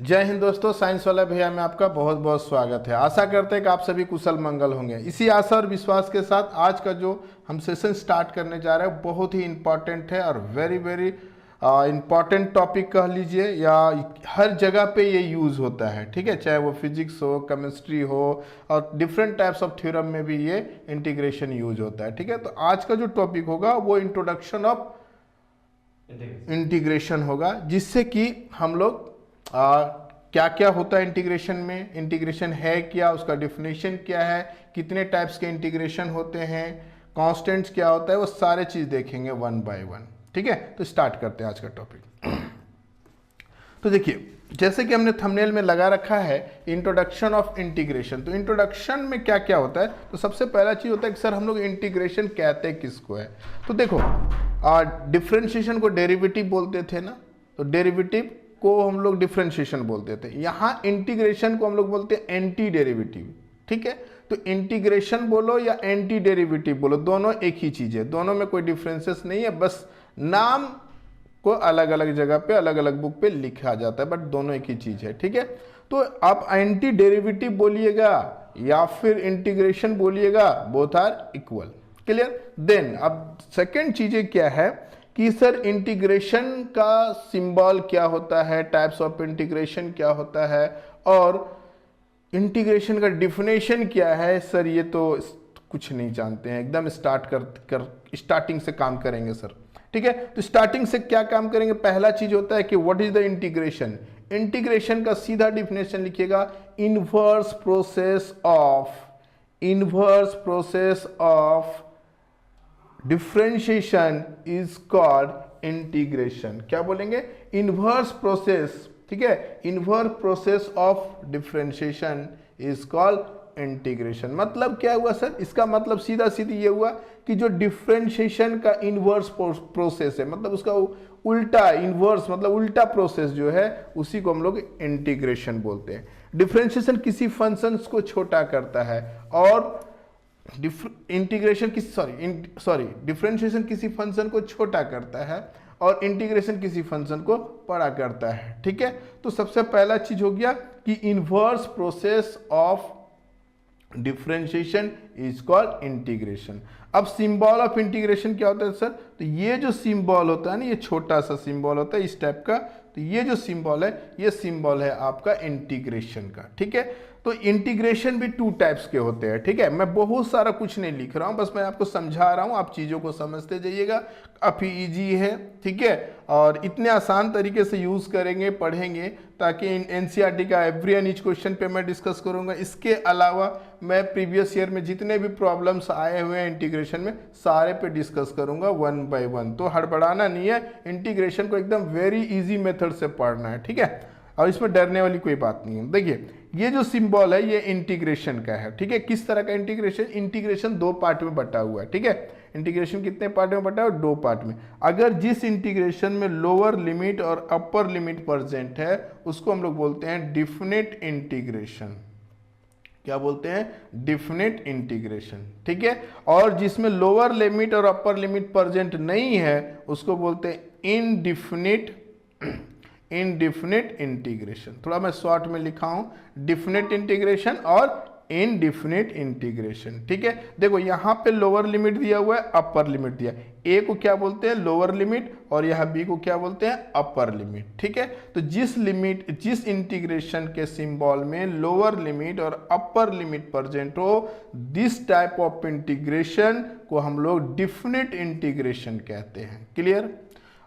जय हिंद दोस्तों, साइंस वाला भैया में आपका बहुत बहुत स्वागत है। आशा करते हैं कि आप सभी कुशल मंगल होंगे। इसी आशा और विश्वास के साथ आज का जो हम सेशन स्टार्ट करने जा रहे हैं बहुत ही इम्पॉर्टेंट है और वेरी वेरी इम्पॉर्टेंट टॉपिक कह लीजिए, या हर जगह पे ये यूज़ होता है। ठीक है, चाहे वो फिजिक्स हो, केमिस्ट्री हो, और डिफरेंट टाइप्स ऑफ थ्योरम में भी ये इंटीग्रेशन यूज होता है। ठीक है, तो आज का जो टॉपिक होगा वो इंट्रोडक्शन ऑफ इंटीग्रेशन होगा, जिससे कि हम लोग क्या क्या होता है इंटीग्रेशन में, इंटीग्रेशन है क्या, उसका डिफिनेशन क्या है, कितने टाइप्स के इंटीग्रेशन होते हैं, कांस्टेंट्स क्या होता है, वो सारे चीज़ देखेंगे वन बाय वन। ठीक है, तो स्टार्ट करते हैं आज का टॉपिक। तो देखिए, जैसे कि हमने थंबनेल में लगा रखा है इंट्रोडक्शन ऑफ इंटीग्रेशन, तो इंट्रोडक्शन में क्या क्या होता है, तो सबसे पहला चीज़ होता है कि सर हम लोग इंटीग्रेशन कहते हैं किसको है। तो देखो, डिफरेंशिएशन को डेरिवेटिव बोलते थे ना, तो डेरिवेटिव को हम लोग डिफरेंशिएशन बोलते थे। यहाँ इंटीग्रेशन को हम लोग बोलते हैं एंटी डेरिवेटिव। ठीक है, तो इंटीग्रेशन बोलो या एंटी डेरिवेटिव बोलो, दोनों एक ही चीज़ है, दोनों में कोई डिफरेंसेस नहीं है, बस नाम को अलग अलग जगह पे अलग अलग बुक पे लिखा जाता है, बट दोनों एक ही चीज़ है। ठीक है, तो आप एंटी डेरिवेटिव बोलिएगा या फिर इंटीग्रेशन बोलिएगा, both are equal. Clear. Then अब सेकेंड चीज़ें क्या है कि सर इंटीग्रेशन का सिंबल क्या होता है, टाइप्स ऑफ इंटीग्रेशन क्या होता है, और इंटीग्रेशन का डिफिनेशन क्या है। सर ये तो कुछ नहीं जानते हैं, एकदम स्टार्टिंग से काम करेंगे सर। ठीक है, तो स्टार्टिंग से क्या काम करेंगे, पहला चीज होता है कि what is the integration. Integration का सीधा डिफिनेशन लिखिएगा, inverse process of differentiation is called integration. क्या बोलेंगे, इनवर्स प्रोसेस। ठीक है, inverse process of differentiation is called integration. मतलब क्या हुआ सर, इसका मतलब सीधा सीधी ये हुआ कि जो डिफरेंशिएशन का इनवर्स प्रोसेस है, मतलब उसका उल्टा, इनवर्स मतलब उल्टा प्रोसेस जो है, उसी को हम लोग इंटीग्रेशन बोलते हैं। डिफरेंशिएशन किसी फंक्शन को छोटा करता है, और इंटीग्रेशन डिफरेंशिएशन किसी फंक्शन को छोटा करता है और इंटीग्रेशन किसी फंक्शन को बड़ा करता है। ठीक है, तो सबसे पहला चीज हो गया कि inverse process of differentiation is called integration. अब सिंबल ऑफ इंटीग्रेशन क्या होता है सर, तो ये जो सिंबल होता है ना, ये छोटा सा सिंबल होता है इस टाइप का, तो ये जो सिंबल है, ये सिंबल है आपका इंटीग्रेशन का। ठीक है, तो इंटीग्रेशन भी टू टाइप्स के होते हैं। ठीक है, मैं बहुत सारा कुछ नहीं लिख रहा हूँ, बस मैं आपको समझा रहा हूँ, आप चीज़ों को समझते जाइएगा, काफ़ी इजी है। ठीक है, और इतने आसान तरीके से यूज़ करेंगे, पढ़ेंगे, ताकि एनसीईआरटी का एवरी एंड ईच क्वेश्चन पे मैं डिस्कस करूँगा। इसके अलावा मैं प्रीवियस ईयर में जितने भी प्रॉब्लम्स आए हुए हैं इंटीग्रेशन में, सारे पे डिस्कस करूँगा वन बाय वन। तो हड़बड़ाना नहीं है, इंटीग्रेशन को एकदम वेरी इजी मेथड से पढ़ना है। ठीक है, और इसमें डरने वाली कोई बात नहीं है। देखिए, ये जो सिंबल है ये इंटीग्रेशन का है। ठीक है, किस तरह का इंटीग्रेशन, इंटीग्रेशन दो पार्ट में बटा हुआ है। ठीक है, इंटीग्रेशन कितने पार्ट में बटा हुआ है, दो पार्ट में। अगर जिस इंटीग्रेशन में लोअर लिमिट और अपर लिमिट प्रेजेंट है, उसको हम लोग बोलते हैं डिफिनिट इंटीग्रेशन। क्या बोलते हैं, डिफिनिट इंटीग्रेशन। ठीक है, और जिसमें लोअर लिमिट और अपर लिमिट प्रेजेंट नहीं है, उसको बोलते हैं इनडिफिनिट इंटीग्रेशन। थोड़ा मैं शॉर्ट में लिखा हूं, डिफिनिट इंटीग्रेशन और इनडिफिनिट इंटीग्रेशन। ठीक है, देखो यहाँ पे लोअर लिमिट दिया हुआ है, अपर लिमिट दिया, ए को क्या बोलते हैं, लोअर लिमिट, और यहाँ बी को क्या बोलते हैं, अपर लिमिट। ठीक है, तो जिस इंटीग्रेशन के सिंबल में लोअर लिमिट और अपर लिमिट प्रेजेंट हो, दिस टाइप ऑफ इंटीग्रेशन को हम लोग डिफिनिट इंटीग्रेशन कहते हैं। क्लियर।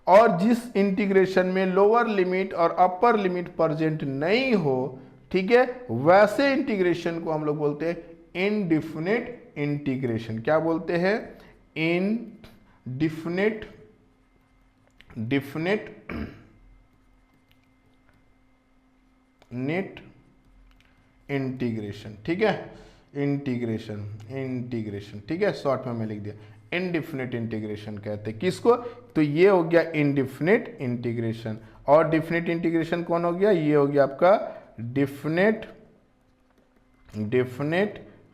और जिस इंटीग्रेशन में लोअर लिमिट और अपर लिमिट प्रेजेंट नहीं हो, ठीक है, वैसे इंटीग्रेशन को हम लोग बोलते हैं इनडिफिनिट इंटीग्रेशन। क्या बोलते हैं, डिफिनिट इंटीग्रेशन। ठीक है, इंटीग्रेशन। ठीक है, शॉर्ट में मैं लिख दिया, इनडिफिनिट इंटीग्रेशन कहते हैं किसको, तो ये हो गया इनडिफिनिट इंटीग्रेशन। और डिफिनिट इंटीग्रेशन कौन हो गया, ये हो गया आपका डिफिनिट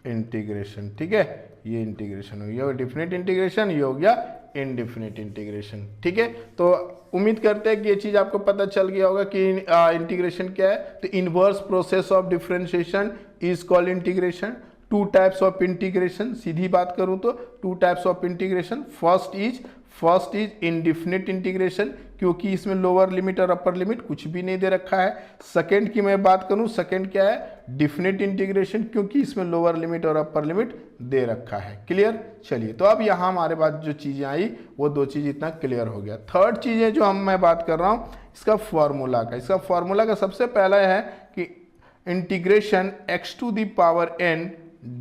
इंटीग्रेशन। ठीक है, ये इंटीग्रेशन हो गया डिफिनिट इंटीग्रेशन, ये हो गया इनडिफिनिट इंटीग्रेशन। ठीक है, तो उम्मीद करते हैं कि ये चीज आपको पता चल गया होगा कि इंटीग्रेशन क्या है। तो inverse process of differentiation is called integration. Two types of integration, सीधी बात करूं तो two types of integration. First is indefinite integration, क्योंकि इसमें लोअर लिमिट और अपर लिमिट कुछ भी नहीं दे रखा है। सेकंड की मैं बात करूं, सेकंड क्या है, डिफिनिट इंटीग्रेशन, क्योंकि इसमें लोअर लिमिट और अपर लिमिट दे रखा है। क्लियर। चलिए, तो अब यहाँ हमारे पास जो चीजें आई वो दो चीज इतना क्लियर हो गया। थर्ड चीज है जो मैं बात कर रहा हूँ इसका फॉर्मूला का। इसका फॉर्मूला का सबसे पहला है कि integration x to the power n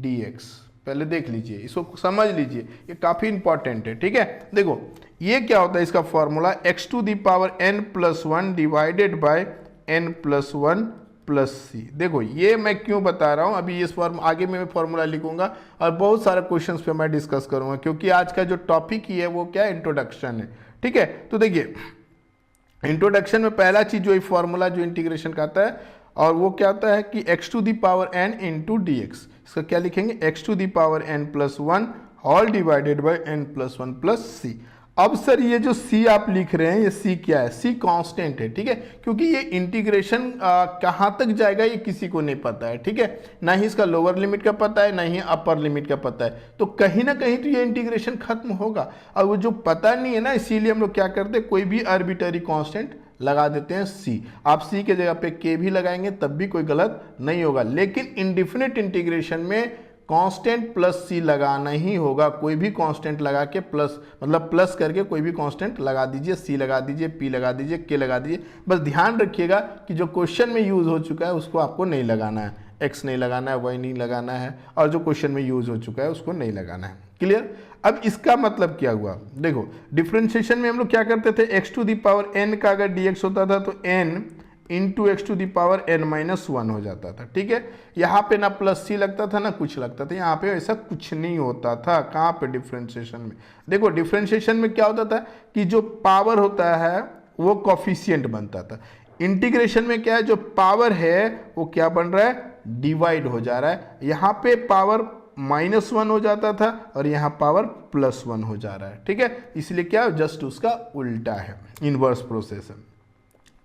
dx। पहले देख लीजिए, इसको समझ लीजिए, ये काफी इंपॉर्टेंट है। ठीक है, देखो ये क्या होता है इसका formula, x to the power n plus 1 divided by n plus 1 plus C. देखो ये मैं क्यों बता रहा हूं, अभी इस फॉर्म आगे में फॉर्मूला लिखूंगा और बहुत सारे क्वेश्चंस पे मैं डिस्कस करूंगा, क्योंकि आज का जो टॉपिक ही है वो क्या है, इंट्रोडक्शन है। ठीक है, तो देखिए इंट्रोडक्शन में पहला चीज जो फॉर्मूला जो इंटीग्रेशन का आता है, और वो क्या होता है कि x to the power n into D x. इसका क्या लिखेंगे, x to the power n plus 1 all divided by n plus 1 plus C. अब सर ये जो c आप लिख रहे हैं, ये c क्या है, c कांस्टेंट है। ठीक है, क्योंकि ये इंटीग्रेशन कहाँ तक जाएगा ये किसी को नहीं पता है। ठीक है, ना ही इसका लोअर लिमिट का पता है, ना ही अपर लिमिट का पता है, तो कहीं ना कहीं तो ये इंटीग्रेशन खत्म होगा। और वो जो पता नहीं है ना, इसीलिए हम लोग क्या करते हैं, कोई भी आर्बिटरी कांस्टेंट लगा देते हैं c। आप c के जगह पे k भी लगाएंगे तब भी कोई गलत नहीं होगा। लेकिन इनडिफिनिट इंटीग्रेशन में कांस्टेंट प्लस c लगाना ही होगा। कोई भी कांस्टेंट लगा के प्लस, मतलब प्लस करके कोई भी कांस्टेंट लगा दीजिए, c लगा दीजिए, p लगा दीजिए, k लगा दीजिए। बस ध्यान रखिएगा कि जो क्वेश्चन में यूज हो चुका है उसको आपको नहीं लगाना है, x नहीं लगाना है, y नहीं लगाना है, और जो क्वेश्चन में यूज हो चुका है उसको नहीं लगाना है। क्लियर। अब इसका मतलब क्या हुआ, देखो डिफरेंशिएशन में हम लोग क्या करते थे, x to the power n का अगर dx होता था तो n into x to the power n minus 1 हो जाता था। ठीक है, यहाँ पे ना प्लस c लगता था ना कुछ लगता था, यहाँ पे ऐसा कुछ नहीं होता था। कहाँ पे, डिफरेंशिएशन में। देखो डिफरेंशिएशन में क्या होता था कि जो पावर होता है वो कॉफिशिएंट बनता था। इंटीग्रेशन में क्या है, जो पावर है वो क्या बन रहा है, डिवाइड हो जा रहा है। यहाँ पे पावर -1 हो जाता था और यहाँ पावर +1 हो जा रहा है। ठीक है, इसलिए क्या, जस्ट उसका उल्टा है, इनवर्स प्रोसेस है।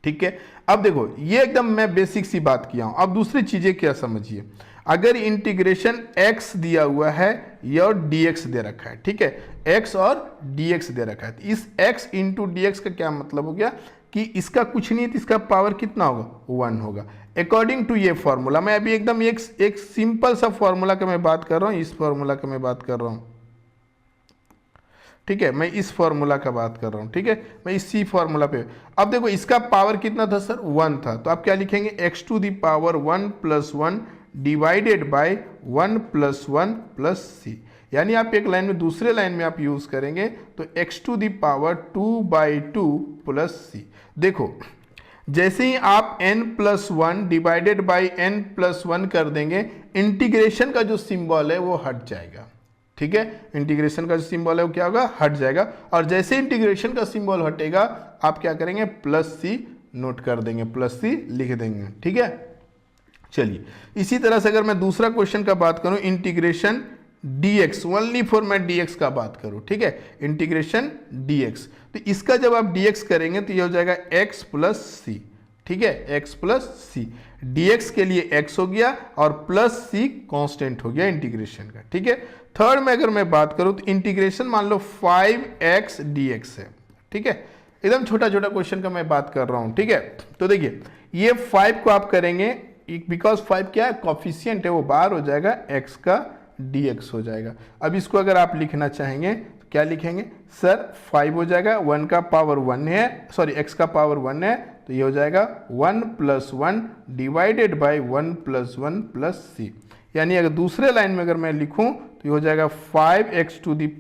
ठीक है, अब देखो ये एकदम मैं बेसिक सी बात किया हूं। अब दूसरी चीजें क्या समझिए, अगर इंटीग्रेशन x दिया हुआ है या dx दे रखा है, ठीक है, x और dx दे रखा है, इस x इंटू डी का क्या मतलब हो गया कि इसका कुछ नहीं है तो इसका पावर कितना होगा, 1 होगा। अकॉर्डिंग टू ये फॉर्मूला, मैं अभी एकदम एक सिंपल सा फॉर्मूला का मैं बात कर रहा हूँ, इस फॉर्मूला का मैं बात कर रहा हूँ। ठीक है, मैं इस फॉर्मूला का बात कर रहा हूँ। ठीक है, मैं इसी फॉर्मूला पे, अब देखो इसका पावर कितना था सर, 1 था, तो आप क्या लिखेंगे, x to the power 1 plus 1 divided by 1 plus 1 plus C. यानी आप एक लाइन में, दूसरे लाइन में आप यूज करेंगे तो x to the power 2/2 plus C. देखो जैसे ही आप n plus 1 divided by n plus 1 कर देंगे, इंटीग्रेशन का जो सिंबल है वो हट जाएगा। ठीक है, इंटीग्रेशन का जो सिंबल है वो क्या होगा, हट जाएगा। और जैसे इंटीग्रेशन का सिंबल हटेगा आप क्या करेंगे, प्लस सी नोट कर देंगे, प्लस सी लिख देंगे। ठीक है, चलिए इसी तरह से अगर मैं दूसरा क्वेश्चन का बात करूं, इंटीग्रेशन dx, ओनली फॉर मैं dx का बात करूं। ठीक है, इंटीग्रेशन dx, तो इसका जब आप dx करेंगे तो ये हो जाएगा x प्लस सी। ठीक है, x प्लस सी, dx के लिए x हो गया और प्लस c कांस्टेंट हो गया इंटीग्रेशन का। ठीक है, थर्ड में अगर मैं बात करूं तो इंटीग्रेशन मान लो 5x dx है। ठीक है, एकदम छोटा छोटा क्वेश्चन का मैं बात कर रहा हूं। ठीक है, तो देखिए ये 5 को आप करेंगे, बिकॉज 5 क्या है, कॉफिशिएंट है, वो बाहर हो जाएगा, x का dx हो जाएगा। अब इसको अगर आप लिखना चाहेंगे तो क्या लिखेंगे, सर 5 हो जाएगा, 1 का पावर 1 है, सॉरी x का पावर 1 है, तो ये हो जाएगा 1 plus 1 divided by 1 plus 1 plus C. यानी अगर दूसरे लाइन में अगर मैं लिखूं तो ये हो जाएगा 5x to the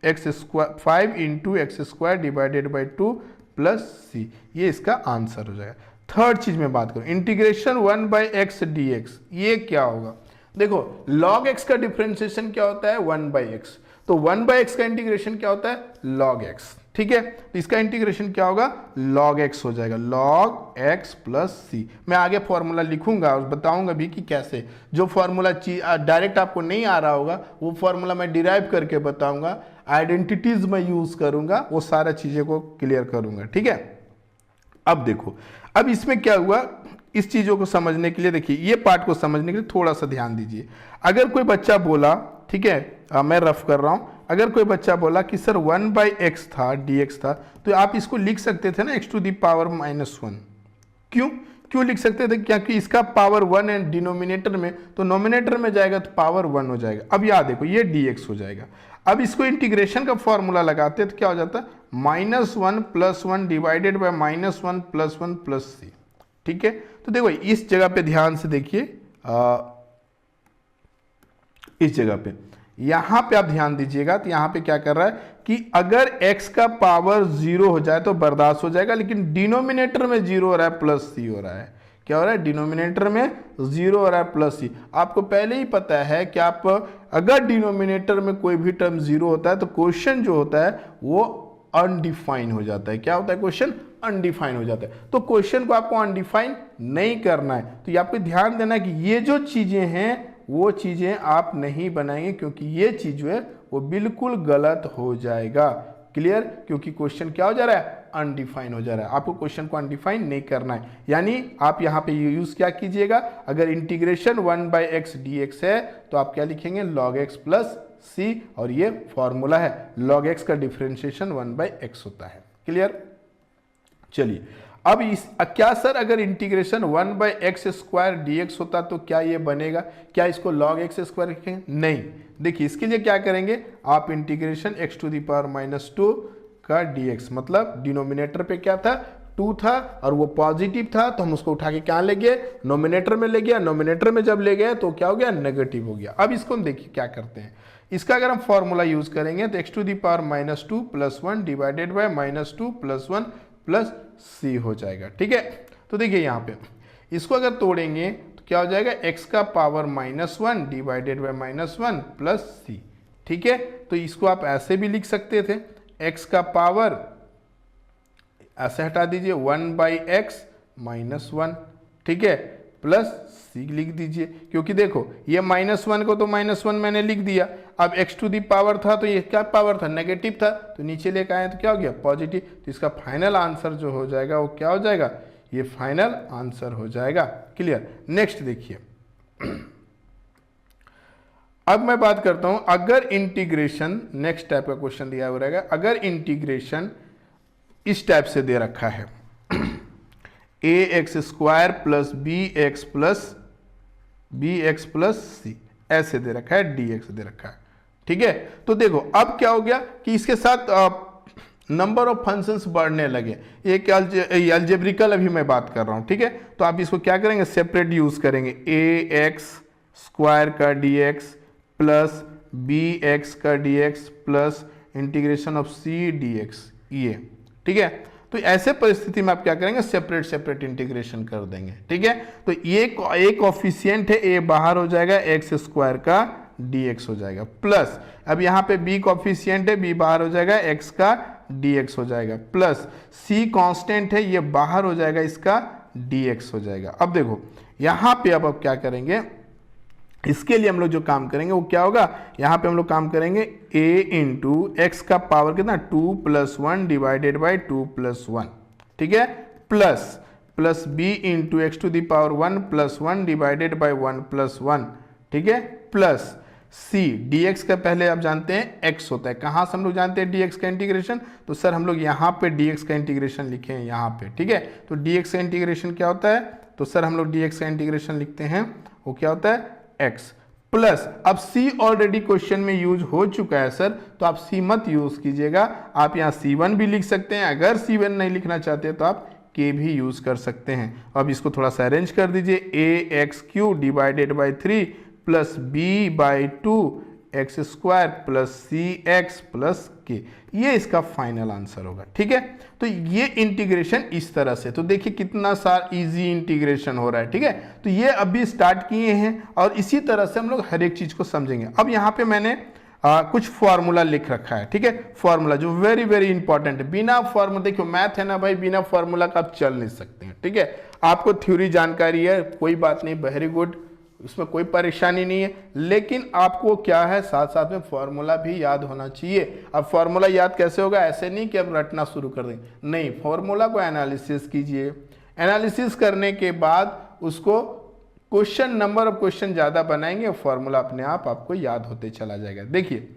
X square, 5 into X square divided by 2 plus सी। ये इसका आंसर हो जाएगा। थर्ड चीज में बात करूं, इंटीग्रेशन 1/x dx, ये क्या होगा, देखो log x का डिफरेंशिएशन क्या होता है, 1/x, तो 1/x का इंटीग्रेशन क्या होता है, log x। ठीक है, तो इसका इंटीग्रेशन क्या होगा, log x हो जाएगा, log x प्लस सी। मैं आगे फॉर्मूला लिखूंगा और बताऊंगा भी कि कैसे, जो फॉर्मूला डायरेक्ट आपको नहीं आ रहा होगा वो फॉर्मूला मैं डिराइव करके बताऊंगा। आइडेंटिटीज मैं यूज करूंगा, वो सारा चीजें को क्लियर करूंगा, ठीक है। अब देखो, अब इसमें क्या हुआ, इस चीजों को समझने के लिए देखिए, ये पार्ट को समझने के लिए थोड़ा सा ध्यान दीजिए। अगर कोई बच्चा बोला, ठीक है, मैं रफ कर रहा हूं, अगर कोई बच्चा बोला कि सर 1/x था, dx था, तो आप इसको लिख सकते थे ना x⁻⁻1। क्यों क्यों लिख सकते थे? क्योंकि इसका पावर 1 है डिनोमिनेटर में, तो नोमिनेटर में जाएगा तो पावर 1 हो जाएगा। अब याद देखो, ये dx हो जाएगा। अब इसको इंटीग्रेशन का फॉर्मूला लगाते हैं तो क्या हो जाता है, -1 + 1 डिवाइडेड बाय -1 + 1 + c, ठीक है। तो देखो इस जगह पे ध्यान से देखिए, इस जगह पे, यहां पे आप ध्यान दीजिएगा, तो यहां पे क्या कर रहा है कि अगर x का पावर 0 हो जाए तो बर्दाश्त हो जाएगा, लेकिन डिनोमिनेटर में 0 हो रहा है प्लस c हो रहा है। क्या हो रहा है? डिनोमिनेटर में 0 हो रहा है प्लस c। आपको पहले ही पता है कि आप अगर डिनोमिनेटर में कोई भी टर्म 0 होता है तो क्वेश्चन जो होता है वो अनडिफाइन हो जाता है। क्या होता है? क्वेश्चन अनडिफाइन हो जाता है। तो क्वेश्चन को आपको अनडिफाइन नहीं करना है, तो ये आपको ध्यान देना है कि ये जो चीजें हैं वो चीजें आप नहीं बनाएंगे, क्योंकि ये चीज जो है वो बिल्कुल गलत हो जाएगा। क्लियर? क्योंकि क्वेश्चन क्या हो जा रहा है? अनडिफाइन हो जा रहा है। आपको क्वेश्चन को अनडिफाइन नहीं करना है। यानी आप यहां पे यूज क्या कीजिएगा, अगर इंटीग्रेशन 1/x dx है तो आप क्या लिखेंगे? log x + c, और ये फॉर्मूला है, log x का डिफरेंशिएशन 1/x होता है। क्लियर? चलिए, अब क्या सर अगर इंटीग्रेशन 1/x² dx होता तो क्या ये बनेगा? क्या इसको log x² लिखेंगे? नहीं। देखिए इसके लिए क्या करेंगे, आप इंटीग्रेशन x⁻⁻2 का dx, मतलब डिनोमिनेटर पे क्या था? 2 था, और वो पॉजिटिव था, तो हम उसको उठा के क्या ले गए? नोमिनेटर में ले गया। नोमिनेटर में जब ले गए तो क्या हो गया? नेगेटिव हो गया। अब इसको हम देखिए क्या करते हैं। इसका अगर हम फॉर्मूला यूज करेंगे तो x⁻⁻2 + 1 डिवाइडेड बाय -2 + 1 + c हो जाएगा। ठीक है, तो देखिए यहाँ पे इसको अगर तोड़ेंगे तो क्या हो जाएगा? x का पावर -1 डिवाइडेड बाय -1 + c। ठीक है, तो इसको आप ऐसे भी लिख सकते थे, x का पावर ऐसे हटा दीजिए 1/x -1, ठीक है, प्लस c लिख दीजिए, क्योंकि देखो ये -1 को तो -1 मैंने लिख दिया। अब x⁻ था तो ये क्या पावर था? नेगेटिव था, तो नीचे लेकर आए तो क्या हो गया? पॉजिटिव। तो इसका फाइनल आंसर जो हो जाएगा वो क्या हो जाएगा? ये फाइनल आंसर हो जाएगा। क्लियर? नेक्स्ट देखिए, अब मैं बात करता हूं, अगर इंटीग्रेशन, नेक्स्ट टाइप का क्वेश्चन दिया हुआ रहेगा, अगर इंटीग्रेशन इस टाइप से दे रखा है ax² + bx + c, ऐसे दे रखा है, dx दे रखा है। ठीक है, तो देखो अब क्या हो गया कि इसके साथ नंबर ऑफ फंक्शंस बढ़ने लगे। एक अलजेब्रिकल अभी मैं बात कर रहा हूं, ठीक है, तो आप इसको क्या करेंगे? सेपरेट यूज करेंगे, ax² का dx + bx का dx + integration of c dx, ये। ठीक है, तो ऐसे परिस्थिति में आप क्या करेंगे? सेपरेट सेपरेट इंटीग्रेशन कर देंगे। ठीक है, तो ये एक ऑफिशिएंट है, a बाहर हो जाएगा, x² का dx हो जाएगा, प्लस अब यहाँ पे b कॉफिशिएंट है, b बाहर हो जाएगा, x का dx हो जाएगा, प्लस c कांस्टेंट है, ये बाहर हो जाएगा, इसका dx हो जाएगा। अब देखो यहाँ पे अब क्या करेंगे, इसके लिए हम लोग जो काम करेंगे वो क्या होगा? यहाँ पे हम लोग काम करेंगे a × x का पावर कितना? 2 + 1 डिवाइडेड बाय 2 + 1, ठीक है, plus b × x⁻1 + 1 divided by 1 + 1, ठीक है, प्लस c dx का पहले आप जानते हैं x होता है। कहाँ से हम लोग जानते हैं dx का इंटीग्रेशन? तो सर हम लोग यहाँ पे dx का इंटीग्रेशन लिखे हैं यहाँ पे। ठीक है, तो dx का इंटीग्रेशन क्या होता है? तो सर हम लोग dx का इंटीग्रेशन लिखते हैं, वो क्या होता है? x प्लस, अब c ऑलरेडी क्वेश्चन में यूज हो चुका है सर, तो आप c मत यूज कीजिएगा, आप यहाँ c1 भी लिख सकते हैं। अगर c1 नहीं लिखना चाहते तो आप k भी यूज कर सकते हैं। अब इसको थोड़ा सा अरेंज कर दीजिए, ax³ divided by 3 + b/2 x² + cx + k, ये इसका फाइनल आंसर होगा। ठीक है, तो ये इंटीग्रेशन इस तरह से, तो देखिए कितना सारा इजी इंटीग्रेशन हो रहा है। ठीक है, तो ये अभी स्टार्ट किए हैं और इसी तरह से हम लोग हर एक चीज को समझेंगे। अब यहाँ पे मैंने कुछ फॉर्मूला लिख रखा है। ठीक है, फॉर्मूला जो वेरी वेरी इंपॉर्टेंट है। बिना फॉर्मूला, देखो मैथ है ना भाई, बिना फॉर्मूला का आप चल नहीं सकते हैं। ठीक है, आपको थ्योरी जानकारी है, कोई बात नहीं, वेरी गुड, इसमें कोई परेशानी नहीं है, लेकिन आपको क्या है साथ साथ में फॉर्मूला भी याद होना चाहिए। अब फॉर्मूला याद कैसे होगा, ऐसे नहीं कि अब रटना शुरू कर दें, नहीं, फॉर्मूला को एनालिसिस कीजिए, एनालिसिस करने के बाद उसको क्वेश्चन, नंबर ऑफ क्वेश्चन ज़्यादा बनाएंगे, फॉर्मूला अपने आप आपको याद होते चला जाएगा। देखिए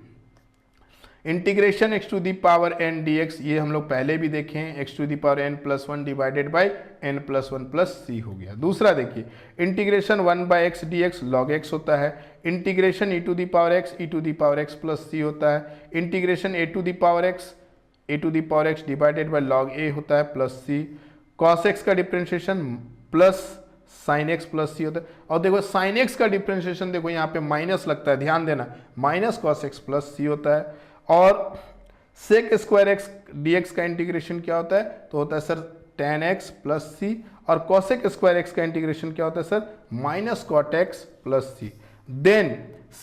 integration X to the power N D x, ये हम लोग पहले भी देखे हैं, X to the power N plus one divided by N plus one plus C हो गया। दूसरा देखिए integration one by X D X log X होता है, integration E to the power X plus C होता है, integration A to the power X divided by log A होता है प्लस सी, कॉस एक्स का differentiation plus sine X plus C होता है। और देखो साइन एक्स का डिफ्रेंशिएशन देखो यहाँ पे माइनस लगता है, ध्यान देना, minus cos X plus C होता है। और sec square X D x का इंटीग्रेशन क्या होता है, तो होता है सर टेन एक्स प्लस सी, और कॉसेक स्क्वायर एक्स का इंटीग्रेशन क्या होता है sir, minus cot X plus C. Then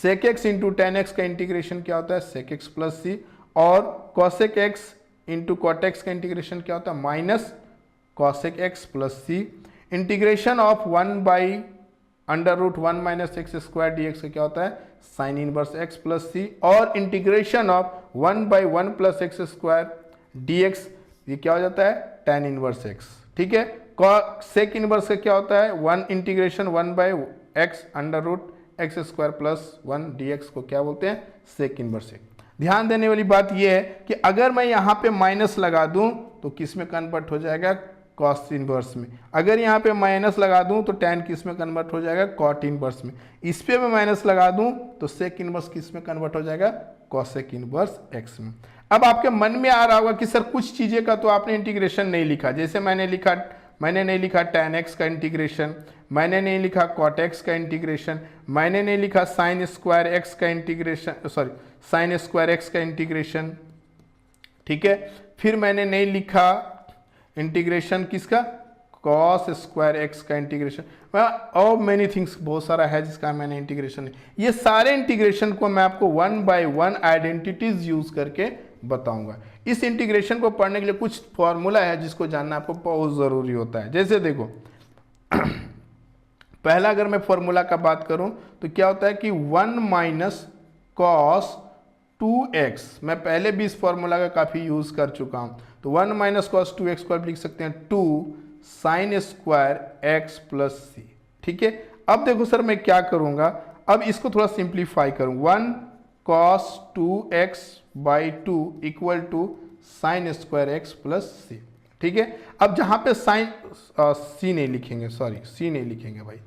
sec X into tan X का इंटीग्रेशन क्या होता है, सेक एक्स प्लस सी, और cosec X into cot X का इंटीग्रेशन क्या होता है, minus cosec x plus c. Integration of one by under root one minus x square d x का क्या होता है, साइन इनवर्स एक्स प्लस सी, और integration of one by one plus x square d x, ये क्या हो जाता है, टेन इनवर्स एक्स। ठीक है, सेक इनवर्स का क्या होता है, one integration one by x under root x square plus one d x को क्या बोलते हैं, सेक इनवर्स एक्स। ध्यान देने वाली बात यह है कि अगर मैं यहाँ पे माइनस लगा दूं तो किस में कन्वर्ट हो जाएगा, कॉस इनवर्स में। अगर यहाँ पे माइनस लगा दूं तो टेन किस में कन्वर्ट हो जाएगा, कॉट इनवर्स में। इस पे मैं माइनस लगा दूं तो सेक इनवर्स किस में कन्वर्ट हो जाएगा, कॉसेक इनवर्स एक्स में। अब आपके मन में आ रहा होगा कि सर कुछ चीजें का तो आपने इंटीग्रेशन नहीं लिखा, जैसे मैंने नहीं लिखा tan x का इंटीग्रेशन, मैंने नहीं लिखा cot x का इंटीग्रेशन, मैंने नहीं लिखा sin स्क्वायर x का integration, sorry sin square x का इंटीग्रेशन। ठीक है, फिर मैंने नहीं लिखा इंटीग्रेशन किसका, cos स्क्वायर x का इंटीग्रेशन, और मेनी थिंग्स, बहुत सारा है जिसका मैंने इंटीग्रेशन नहीं। ये सारे इंटीग्रेशन को मैं आपको one by one identities use करके बताऊंगा। इस इंटीग्रेशन को पढ़ने के लिए कुछ फॉर्मूला है जिसको जानना आपको बहुत जरूरी होता है। जैसे देखो पहला अगर मैं फॉर्मूला का बात करूं तो क्या होता है कि 1 माइनस कॉस 2x, मैं पहले भी इस फॉर्मूला का काफी यूज कर चुका हूं, तो 1 माइनस कॉस 2x को आप लिख सकते हैं 2 sine square x plus c. ठीक है, अब देखो सर मैं क्या करूंगा, अब इसको थोड़ा सिंप्लीफाई करूं, 1 cos 2x by 2 equal to sine square x plus c. ठीक है, अब जहां पे साइन सी नहीं लिखेंगे, सॉरी सी नहीं लिखेंगे भाई,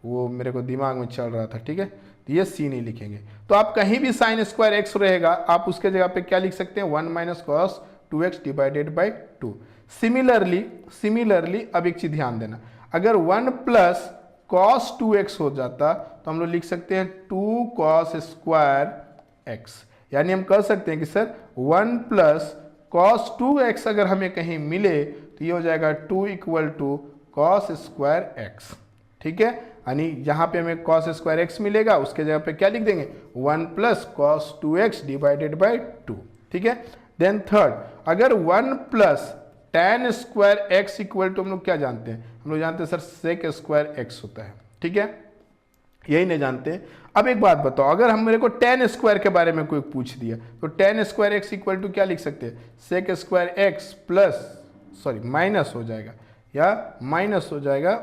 वो मेरे को दिमाग में चल रहा था। ठीक है, तो ये सी नहीं लिखेंगे, तो आप कहीं भी साइन स्क्वायर एक्स रहेगा आप उसके जगह पे क्या लिख सकते हैं, 1 minus cos 2x divided by 2। Similarly अब एक चीज ध्यान देना, अगर 1 प्लस कॉस 2x हो जाता तो हम लोग लिख सकते हैं 2 कॉस स्क्वायर एक्स, यानी हम कह सकते हैं कि सर 1 प्लस कॉस 2x अगर हमें कहीं मिले तो ये हो जाएगा 2 equal to cos square x. ठीक है, यानी जहां पे हमें कॉस स्क्वायर एक्स मिलेगा उसके जगह पे क्या लिख देंगे, 1 plus cos 2x divided by 2। ठीक है, देन थर्ड, अगर 1 plus tan square x equal to हम लोग क्या जानते हैं, हम लोग जानते हैं सर सेक स्क्वायर एक्स होता है। ठीक है, यही नहीं जानते। अब एक बात बताओ, अगर हम मेरे को tan स्क्वायर के बारे में कोई पूछ दिया तो tan square x equal to क्या लिख सकते हैं, sec square x plus, sorry minus हो जाएगा, या माइनस हो जाएगा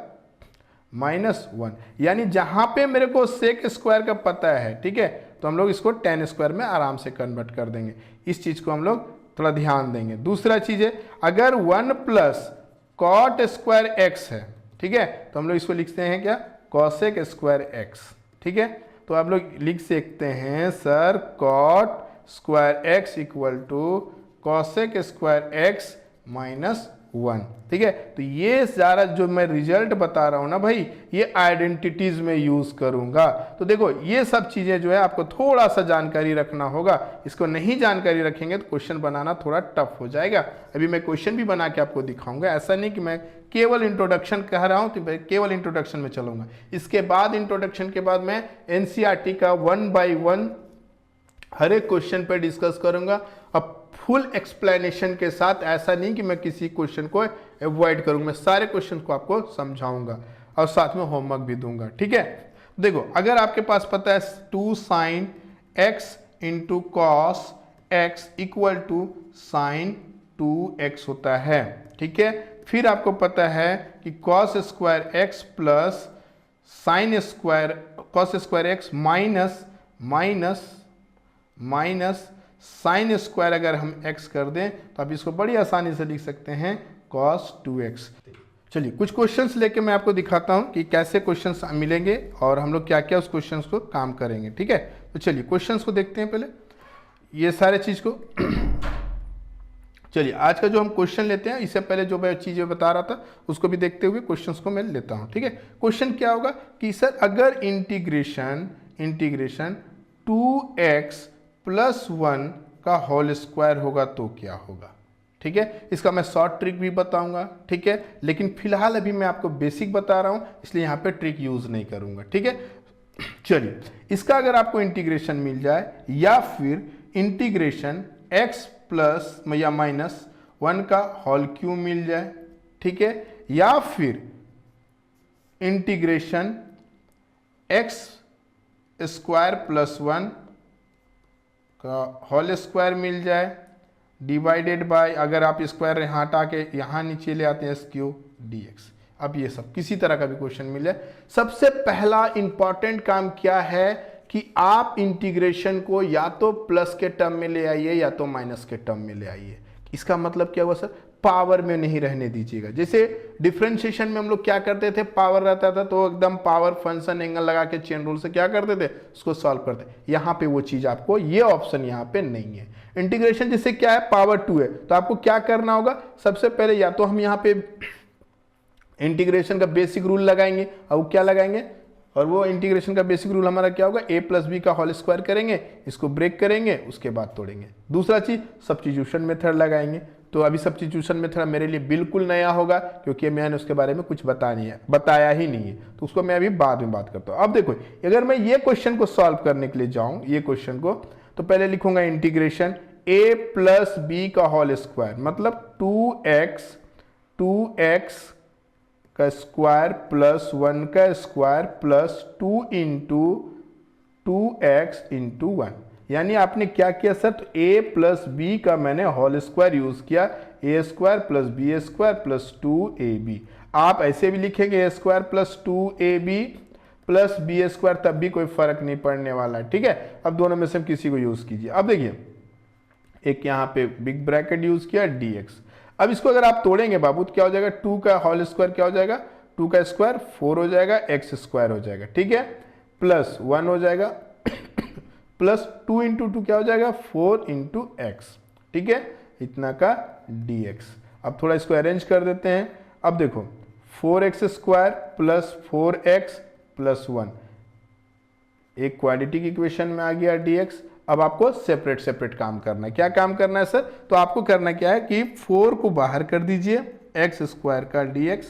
-1, यानी जहां पे मेरे को सेक स्क्वायर का पता है, ठीक है, तो हम लोग इसको tan स्क्वायर में आराम से कन्वर्ट कर देंगे। इस चीज को हम लोग थोड़ा ध्यान देंगे। दूसरा चीज है, अगर 1 प्लस कॉट स्क्वायर एक्स है, ठीक है, तो हम लोग इसको लिखते हैं क्या, कॉसेक स्क्वायर एक्स। ठीक है, तो आप लोग लिख सकते हैं sir cot square x equal to cosec square x -1। ठीक है, तो ये सारा जो मैं रिजल्ट बता रहा हूं ना भाई, ये आइडेंटिटीज में यूज करूंगा। तो देखो ये सब चीजें जो है आपको थोड़ा सा जानकारी रखना होगा, इसको नहीं जानकारी रखेंगे तो क्वेश्चन बनाना थोड़ा टफ हो जाएगा। अभी मैं क्वेश्चन भी बना के आपको दिखाऊंगा, ऐसा नहीं कि मैं केवल इंट्रोडक्शन कह रहा हूं तो मैं केवल इंट्रोडक्शन में चलूंगा। इसके बाद इंट्रोडक्शन के बाद मैं एनसीईआरटी का 1 बाय 1 हर एक क्वेश्चन पे डिस्कस करूंगा, अब फुल एक्सप्लेनेशन के साथ। ऐसा नहीं कि मैं किसी क्वेश्चन को अवॉइड करूंगा, मैं सारे क्वेश्चन को आपको समझाऊंगा और साथ में होमवर्क भी दूंगा। ठीक है, देखो अगर आपके पास पता है 2 sine x into cos x equal to sine 2x होता है, ठीक है। फिर आपको पता है कि cos square x plus sine square cos square x minus minus minus sine square अगर हम x कर दें तो आप इसको बड़ी आसानी से लिख सकते हैं cos 2x। चलिए कुछ क्वेश्चंस लेके मैं आपको दिखाता हूं कि कैसे क्वेश्चंस मिलेंगे और हम लोग क्या क्या उस क्वेश्चंस को काम करेंगे, ठीक है। तो चलिए क्वेश्चंस को देखते हैं पहले ये सारे चीज को। चलिए आज का जो हम क्वेश्चन लेते हैं इससे पहले जो मैं चीजें बता रहा था उसको भी देखते हुए क्वेश्चंस को मैं लेता हूं, ठीक है। क्वेश्चन क्या होगा कि सर अगर इंटीग्रेशन 2x प्लस 1 का होल स्क्वायर होगा तो क्या होगा, ठीक है। इसका मैं शॉर्ट ट्रिक भी बताऊंगा, ठीक है, लेकिन फिलहाल अभी मैं आपको बेसिक बता रहा हूं इसलिए यहां पे ट्रिक यूज नहीं करूंगा, ठीक है। चलिए इसका अगर आपको इंटीग्रेशन मिल जाए या फिर इंटीग्रेशन x प्लस या माइनस 1 का होल क्यूब मिल जाए, ठीक है, या फिर इंटीग्रेशन x स्क्वायर प्लस 1 का होल स्क्वायर मिल जाए डिवाइडेड बाय, अगर आप स्क्वायर यहाँ हटा के यहाँ नीचे ले आते हैं एस क्यूब dx। अब ये सब किसी तरह का भी क्वेश्चन मिल जाए, सबसे पहला इंपॉर्टेंट काम क्या है कि आप इंटीग्रेशन को या तो प्लस के टर्म में ले आइए या तो माइनस के टर्म में ले आइए। इसका मतलब क्या हुआ सर, पावर में नहीं रहने दीजिएगा। जैसे डिफरेंशिएशन में हम लोग क्या करते थे, पावर रहता था तो एकदम पावर फंक्शन एंगल लगा के चेन रूल से क्या करते थे उसको सॉल्व करते। यहाँ पे वो चीज आपको, ये ऑप्शन यहाँ पे नहीं है। इंटीग्रेशन जैसे क्या है पावर 2 है तो आपको क्या करना होगा, सबसे पहले या तो हम यहाँ पे इंटीग्रेशन का बेसिक रूल लगाएंगे और वो क्या लगाएंगे, और वो इंटीग्रेशन का बेसिक रूल हमारा क्या होगा, a प्लस बी का होल स्क्वायर करेंगे, इसको ब्रेक करेंगे, उसके बाद तोड़ेंगे। दूसरा चीज सब्स्टिट्यूशन मेथड लगाएंगे। तो अभी सब्स्टिट्यूशन मेथड मेरे लिए बिल्कुल नया होगा क्योंकि मैंने उसके बारे में कुछ बताया ही नहीं है, तो उसको मैं अभी बाद में बात करता हूँ। अब देखो अगर मैं ये क्वेश्चन को सॉल्व करने के लिए जाऊँ, ये क्वेश्चन को, तो पहले लिखूंगा इंटीग्रेशन a प्लस बी का होल स्क्वायर मतलब 2x का स्क्वायर प्लस 1 का square plus 2 into 2x into 1। यानी आपने क्या किया सर, तो a प्लस बी का मैंने होल स्क्वायर यूज किया, a square plus b square plus 2ab। आप ऐसे भी लिखेंगे a square plus 2ab plus b square, तब भी कोई फर्क नहीं पड़ने वाला है, ठीक है। अब दोनों में से किसी को यूज कीजिए। अब देखिए एक यहाँ पे बिग ब्रैकेट यूज किया dx। अब इसको अगर आप तोड़ेंगे बाबू तो क्या हो जाएगा, 2 का होल स्क्वायर क्या हो जाएगा, 2 का स्क्वायर 4 हो जाएगा, x स्क्वायर हो जाएगा, ठीक है, प्लस 1 हो जाएगा प्लस 2 इंटू 2 क्या हो जाएगा 4 इंटू एक्स, ठीक है, इतना का dx। अब थोड़ा इसको अरेंज कर देते हैं। अब देखो 4x square plus 4x plus 1 एक क्वाड्रेटिक इक्वेशन में आ गया dx। अब आपको सेपरेट काम करना है। क्या काम करना है सर, तो आपको करना क्या है कि 4 को बाहर कर दीजिए x स्क्वायर का dx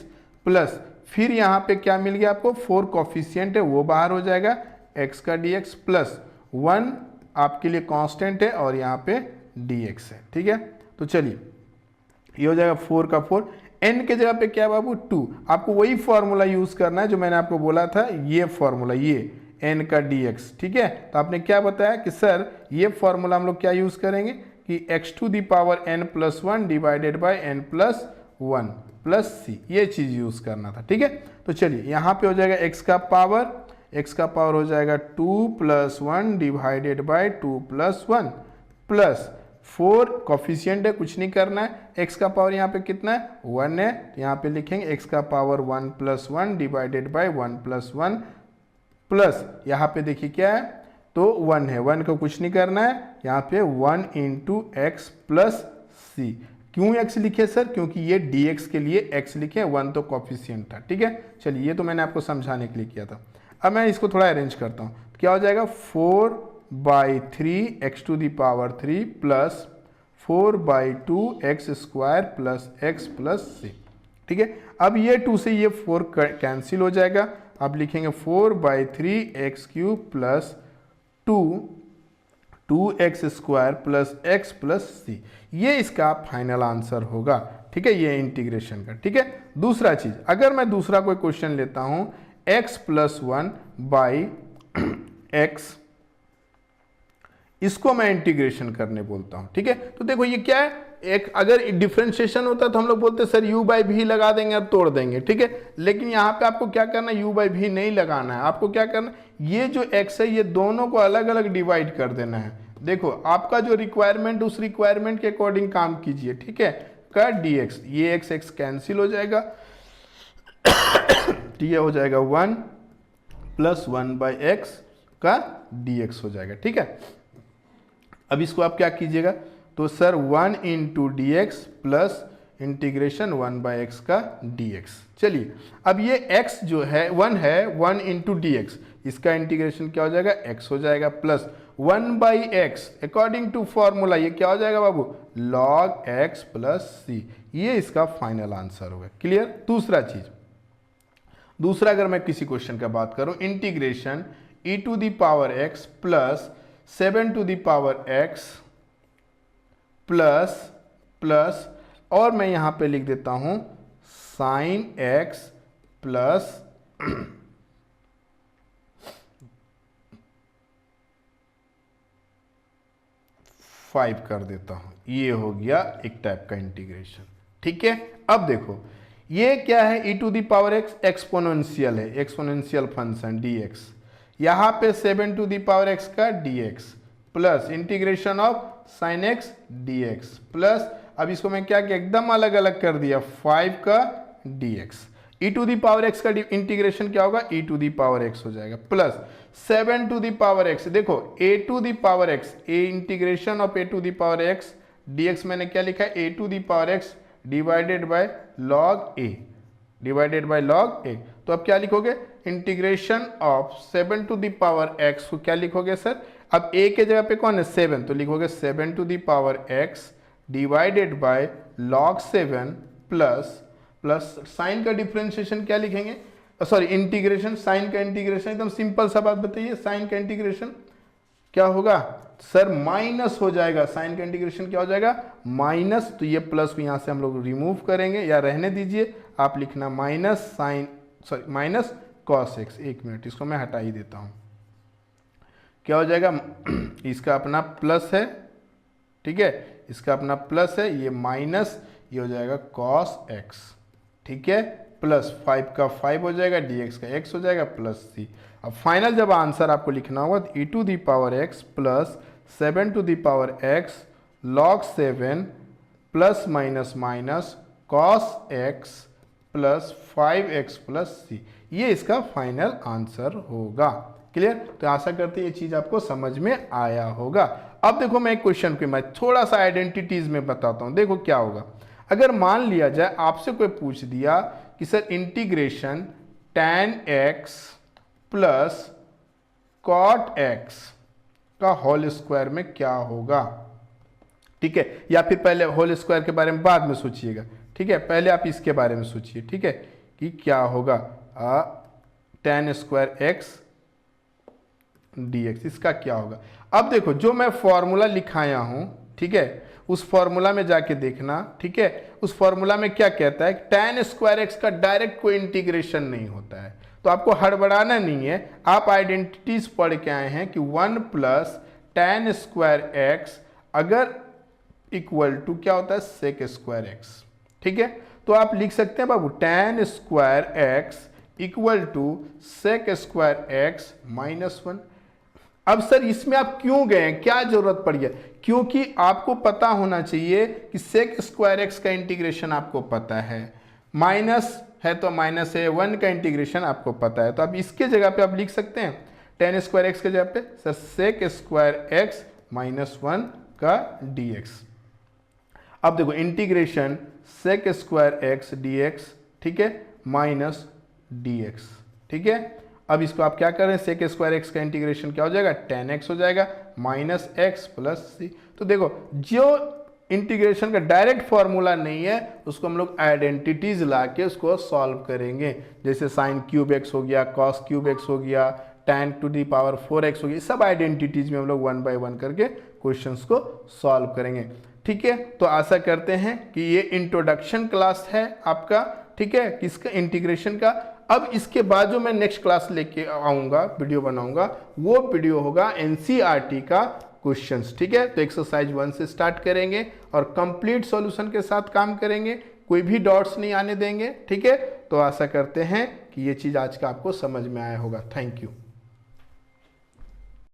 प्लस फिर यहाँ पे क्या मिल गया आपको, 4 कोफिशिएंट है वो बाहर हो जाएगा x का dx प्लस 1 आपके लिए कांस्टेंट है और यहाँ पे dx है, ठीक है। तो चलिए ये हो जाएगा 4 का 4, n के जगह पे क्या बाबू 2। आपको वही फॉर्मूला यूज करना है जो मैंने आपको बोला था, ये फॉर्मूला, ये n का dx, ठीक है। तो आपने क्या बताया कि सर ये फॉर्मूला हम लोग क्या यूज करेंगे कि x to the power n plus 1 divided by n plus 1 plus c, ये चीज यूज करना था, ठीक है। तो चलिए यहाँ पे हो जाएगा x का पावर हो जाएगा 2 plus 1 divided bye 2 plus 1 plus 4 coefficient है, कुछ नहीं करना है। x का पावर यहाँ पे कितना है 1 है, यहाँ पे लिखेंगे x का power 1 plus 1 divided by 1 plus 1 plus यहाँ पे देखिए क्या है, तो 1 है, 1 को कुछ नहीं करना है, यहाँ पे 1 इंटू एक्स प्लस सी। क्यों x लिखे सर, क्योंकि ये dx के लिए x लिखे, 1 तो कोफिशिएंट था, ठीक है। चलिए ये तो मैंने आपको समझाने के लिए किया था। अब मैं इसको थोड़ा अरेंज करता हूँ, क्या हो जाएगा 4/3 x to the power 3 plus 4/2 x square plus x plus c, ठीक है। अब ये 2 से ये 4 कैंसिल हो जाएगा। अब लिखेंगे 4/3 x cube plus 2x square plus x plus सी, ये इसका फाइनल आंसर होगा, ठीक है, ये इंटीग्रेशन का, ठीक है। दूसरा चीज, अगर मैं दूसरा कोई क्वेश्चन लेता हूं x प्लस 1 बाई एक्स, इसको मैं इंटीग्रेशन करने बोलता हूं। ठीक है, तो देखो ये क्या है, एक अगर डिफरेंशिएशन होता तो हम लोग बोलते सर u बाई भी लगा देंगे और तोड़ देंगे। ठीक है, लेकिन यहाँ पे आपको क्या करना है, u बाई भी नहीं लगाना है, आपको क्या करना है, ये जो x है ये दोनों को अलग अलग डिवाइड कर देना है। देखो आपका जो रिक्वायरमेंट, उस रिक्वायरमेंट के अकॉर्डिंग काम कीजिए। ठीक है, का dx, ये x कैंसिल हो जाएगा, तो ये हो जाएगा 1 प्लस 1 बाई एक्स का dx हो जाएगा। ठीक है, अब इसको आप क्या कीजिएगा, तो sir 1 into D x plus integration 1 by x का dx। चलिए अब ये x जो है 1 है, 1 इंटू डी एक्स, इसका इंटीग्रेशन क्या हो जाएगा, x हो जाएगा, plus 1 by x according to formula ये क्या हो जाएगा बाबू, log x प्लस c। ये इसका फाइनल आंसर होगा। क्लियर। दूसरा चीज, दूसरा अगर मैं किसी क्वेश्चन का बात करूं, integration e to the power x plus 7 to the power x plus plus, और मैं यहां पे लिख देता हूं साइन x प्लस 5 कर देता हूं। ये हो गया एक टाइप का इंटीग्रेशन। ठीक है, अब देखो ये क्या है, e to the power x exponential है, एक्सपोनेंशियल फंक्शन dx, यहां पे 7 टू द पावर x का dx plus integration of sine x dx plus, अब इसको मैं क्या किया, एकदम अलग अलग कर दिया, 5 का dx। e to the power x का इंटीग्रेशन क्या होगा, e to the power x हो जाएगा, plus 7 to the power x, देखो a to the power x, a integration of a to the power x dx मैंने क्या लिखा है, a to the power x divided by log a, divided by log a। तो अब क्या लिखोगे, integration of 7 to the power x को क्या लिखोगे सर, अब a के जगह पे कौन है 7, तो लिखोगे 7 to the power x divided by log 7 plus plus sine का डिफरेंशिएशन क्या लिखेंगे, सॉरी इंटीग्रेशन, साइन का इंटीग्रेशन एकदम सिंपल सा बात बताइए, साइन का इंटीग्रेशन क्या होगा सर, माइनस हो जाएगा, साइन का इंटीग्रेशन क्या हो जाएगा माइनस, तो ये प्लस को यहां से हम लोग रिमूव करेंगे या रहने दीजिए, आप लिखना minus sine, sorry minus cos x. एक मिनट इसको मैं हटा ही देता हूं, क्या हो जाएगा, इसका अपना प्लस है, ठीक है, इसका अपना प्लस है, ये माइनस, ये हो जाएगा कॉस एक्स। ठीक है, प्लस 5 का 5 हो जाएगा, dx का x हो जाएगा, प्लस c। अब फाइनल जब आंसर आपको लिखना होगा तो e to the power x plus 7 to the power x log 7 plus minus minus cos x plus 5x plus c, ये इसका फाइनल आंसर होगा। क्लियर। तो आशा करते हैं ये चीज आपको समझ में आया होगा। अब देखो मैं क्वेश्चन को मैं थोड़ा सा आइडेंटिटीज में बताता हूं। देखो क्या होगा, अगर मान लिया जाए आपसे कोई पूछ दिया कि sir integration tan x plus cot x का होल स्क्वायर में क्या होगा, ठीक है, या फिर पहले होल स्क्वायर के बारे में बाद में सोचिएगा, ठीक है, पहले आप इसके बारे में सोचिए, ठीक है, कि क्या होगा tan स्क्वायर x dx, इसका क्या होगा। अब देखो जो मैं फॉर्मूला लिखाया हूं, ठीक है, उस फॉर्मूला में जाके देखना, ठीक है, उस फॉर्मूला में क्या कहता है, tan स्क्वायर x का डायरेक्ट कोई इंटीग्रेशन नहीं होता है, तो आपको हड़बड़ाना नहीं है। आप आइडेंटिटीज पढ़ के आए हैं कि 1 प्लस tan स्क्वायर x अगर इक्वल टू क्या होता है sec स्क्वायर x, ठीक है, तो आप लिख सकते हैं बाबू tan square x equal to sec square x minus 1। अब सर इसमें आप क्यों गए, क्या जरूरत पड़ी है, क्योंकि आपको पता होना चाहिए कि sec स्क्वायर x का इंटीग्रेशन आपको पता है, माइनस है तो माइनस है, 1 का इंटीग्रेशन आपको पता है, तो अब इसके जगह पे आप लिख सकते हैं tan स्क्वायर x के जगह पे sir sec square x minus 1 का dx। अब देखो integration sec square x dx, ठीक है, माइनस dx, ठीक है। अब इसको आप क्या करें, sec स्क्वायर x का इंटीग्रेशन क्या हो जाएगा tan x हो जाएगा माइनस x प्लस c। तो देखो जो इंटीग्रेशन का डायरेक्ट फॉर्मूला नहीं है उसको हम लोग आइडेंटिटीज लाके उसको सॉल्व करेंगे, जैसे साइन क्यूब x हो गया, कॉस क्यूब x हो गया, tan to the power 4x हो गया, सब आइडेंटिटीज में हम लोग 1 बाय 1 करके क्वेश्चंस को सॉल्व करेंगे, ठीक है। तो आशा करते हैं कि ये इंट्रोडक्शन क्लास है आपका, ठीक है, किसका, इंटीग्रेशन का। अब इसके बाद जो मैं नेक्स्ट क्लास लेके आऊँगा, वीडियो बनाऊँगा, वो वीडियो होगा एनसीईआरटी का क्वेश्चंस, ठीक है। तो एक्सरसाइज 1 से स्टार्ट करेंगे और कंप्लीट सॉल्यूशन के साथ काम करेंगे, कोई भी डॉट्स नहीं आने देंगे, ठीक है। तो आशा करते हैं कि ये चीज़ आज का आपको समझ में आया होगा। Thank you.